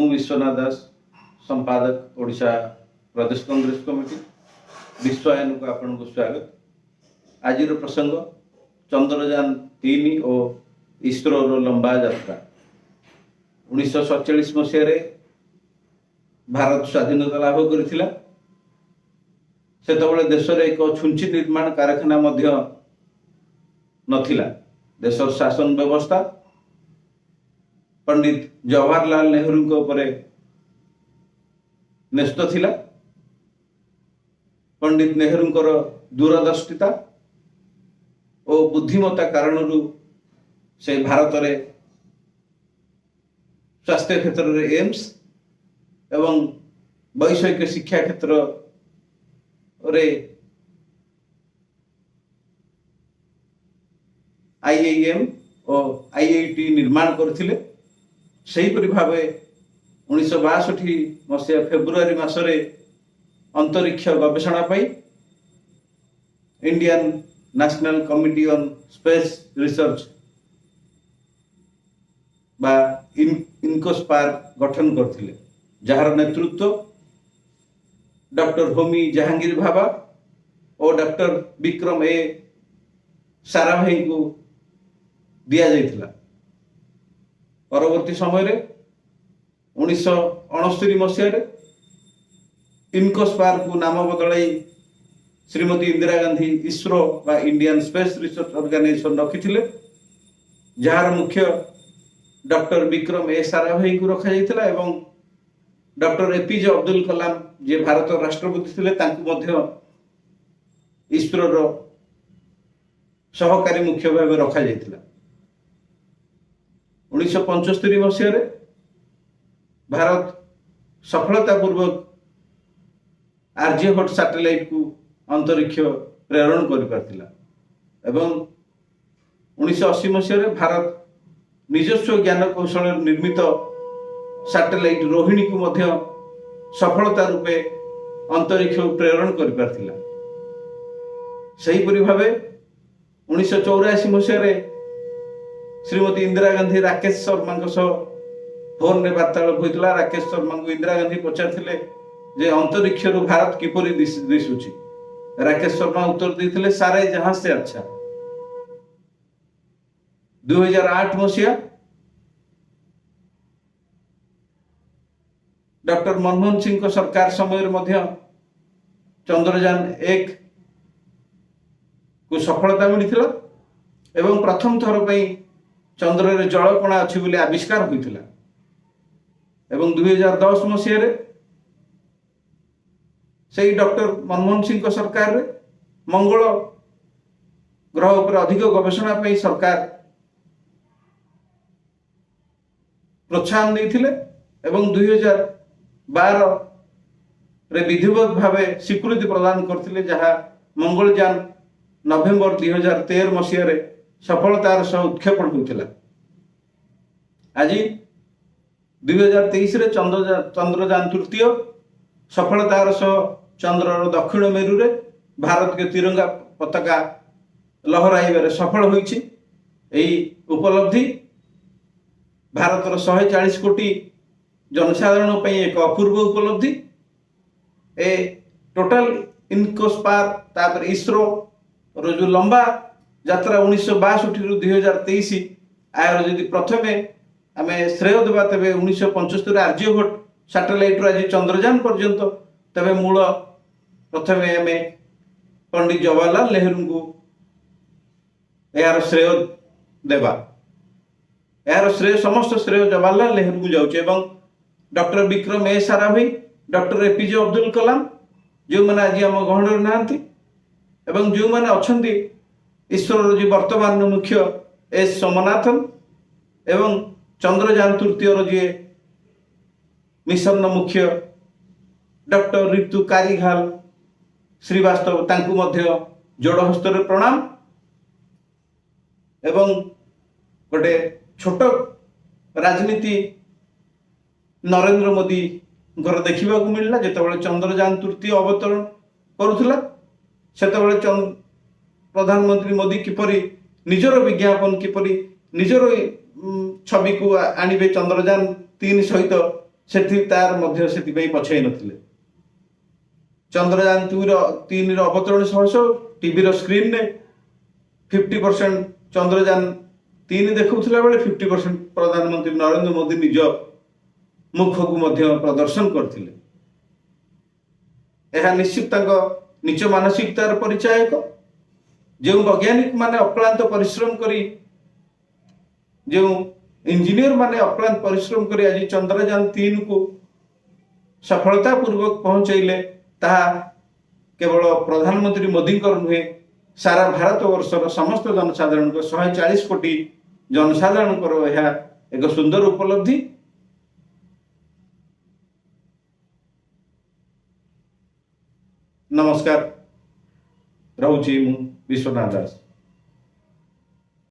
मु विश्वनाथ दास संपादक ओडिशा प्रदेश कांग्रेस कमिटी विश्वायन को आपन को स्वागत। आज प्रसंग चंद्रयान-3 और इसरो लंबा यात्रा। 1947 मसीह भारत स्वाधीनता लाभ करथिला। सेतबेले देश रे एक छुंची निर्माण कारखाना मध्य नथिला। देशर शासन व्यवस्था पंडित जवाहरलाल नेहरू को उपरे न्यस्त थिला। पंडित नेहरू दूरदर्शिता और बुद्धिमत्ता कारण से भारत रे स्वास्थ्य क्षेत्र में एम्स एवं वैषयिक शिक्षा क्षेत्र रे IIM और IIT निर्माण करथिले। सेहीपरि भावे 1962 मसीहा फेब्रुआरी मासरे अंतरिक्ष गवेषणा पाई Indian National Committee on Space Research बा इनकोस्पार गठन करथिले, जार नेतृत्व डॉक्टर होमी जहांगीर भाभा और डॉक्टर विक्रम ए साराभाई को दिया जाइथिला। परवर्ती समय रे 1969 मसीह इनकोस्पार को नाम बदलाई श्रीमती इंदिरा गांधी ISRO बा इंडियन स्पेस रिसर्च ऑर्गेनाइजेशन रखिथिले, जार मुख्य डॉक्टर विक्रम ए साराभाई को रखा जाइथिला एवं डॉक्टर APJ अब्दुल कलाम जे भारत राष्ट्रपति थिले तांकु मध्य ISRO रो सहकारी मुख्य भाव रखा जाइथिला। 1975 मसीह भारत सफलतापूर्वक आर्यभट्ट सैटेलाइट को अंतरिक्ष प्रेरण कर पारथिला एवं 1980 मसीह भारत निजस्व ज्ञान कौशल निर्मित सैटेलाइट रोहिणी को मध्य सफलता रूपे अंतरिक्ष प्रेरण कर पारथिला। सेहीपरि भावे 1984 मसीह श्रीमती इंदिरा गांधी राकेश शर्मा फोन में वार्तालाप होता। राकेश शर्मा को इंदिरा गांधी पचारथिले जे अंतरिक्ष भारत किपरि दिशुची। राकेश शर्मा उत्तर देते सारे जहां से अच्छा। 2008 मसीहा डॉक्टर मनमोहन सिंह को सरकार समय चंद्रयान-1 को सफलता मिलता एवं प्रथम थर पर चंद्र रे जलकणा अच्छी बोली आविष्कार होता। एवं 2010 मसीह से डॉक्टर मनमोहन सिंह को सरकार रे मंगल ग्रह पर अधिक गवेषणा पे सरकार प्रोत्साहन देथिले एवं 2012 रे विधिवत भावे स्वीकृति प्रदान करथिले, जहाँ मंगलयान नवेम्बर 2013 मसीह रे सफलतार सह उत्क्षेपण होता। आज 2023 रे चंद्रयान-3 सफलतार सह चंद्रर दक्षिण मेरु रे भारत के तिरंगा पताका लहराइबारे सफल होइछि। एही उपलब्धि भारतर 140 कोटी जनसाधारण पई एक अपूर्व उपलब्धि। ए टोटल इनकोस्पार तापर ISRO रो जो लंबा यात्रा 1962 रु 2023 आयर जदि प्रथमे आमे श्रेय देबा तबे 1975 आर्यभट्ट सैटेलाइट रो आज चंद्रयान पर्यंत तबे मूल प्रथमे आमे पंडित जवाहरलाल नेहरू को यार श्रेय देबा। यार श्रेय समस्त श्रेय जवाहरलाल नेहरू को जाउचे एवं doctor Vikram A Sarabhai, doctor APJ Abdul कलाम जो माने आज हम गहण नांती एवं जो माने अछंती ISRO जी वर्तमान मुख्य S सोमनाथन एवं चंद्रयान-3 जी मिशन मुख्य डॉक्टर ऋतु कारीघाल श्रीवास्तव तांकु मध्य जोड़ हस्तर प्रणाम एवं गोटे छोट राजनीति नरेंद्र मोदी घर देखा मिलला। जितेबाला चंद्रयान-3 अवतरण करुला सेतेबाला प्रधानमंत्री मोदी किपरि निजर विज्ञापन किपरि निजर छवि को आणिबे चंद्रयान-3 सहित तार मध्य से पछाई नथिले। चंद्रयान 3 अवतरण सह टीवी स्क्रीन ने 50% चंद्रयान 3 देखुला बेले 50% प्रधानमंत्री नरेंद्र मोदी निज मुख को प्रदर्शन करथिले। यह निश्चित निच मानसिकतार परिचायक। जो वैज्ञानिक माने अक्लांत परिश्रम करी, जो इंजीनियर माने अक्लांत परिश्रम करी आज चंद्रयान 3 को सफलता पूर्वक पहुंचैले, ताहा केवल प्रधानमंत्री मोदी नुहे, सारा भारत वर्षर समस्त जनसाधारण को 140 कोटी जनसाधारण यह एक सुंदर उपलब्धि। नमस्कार, रहुची मु विश्वनाथ दास।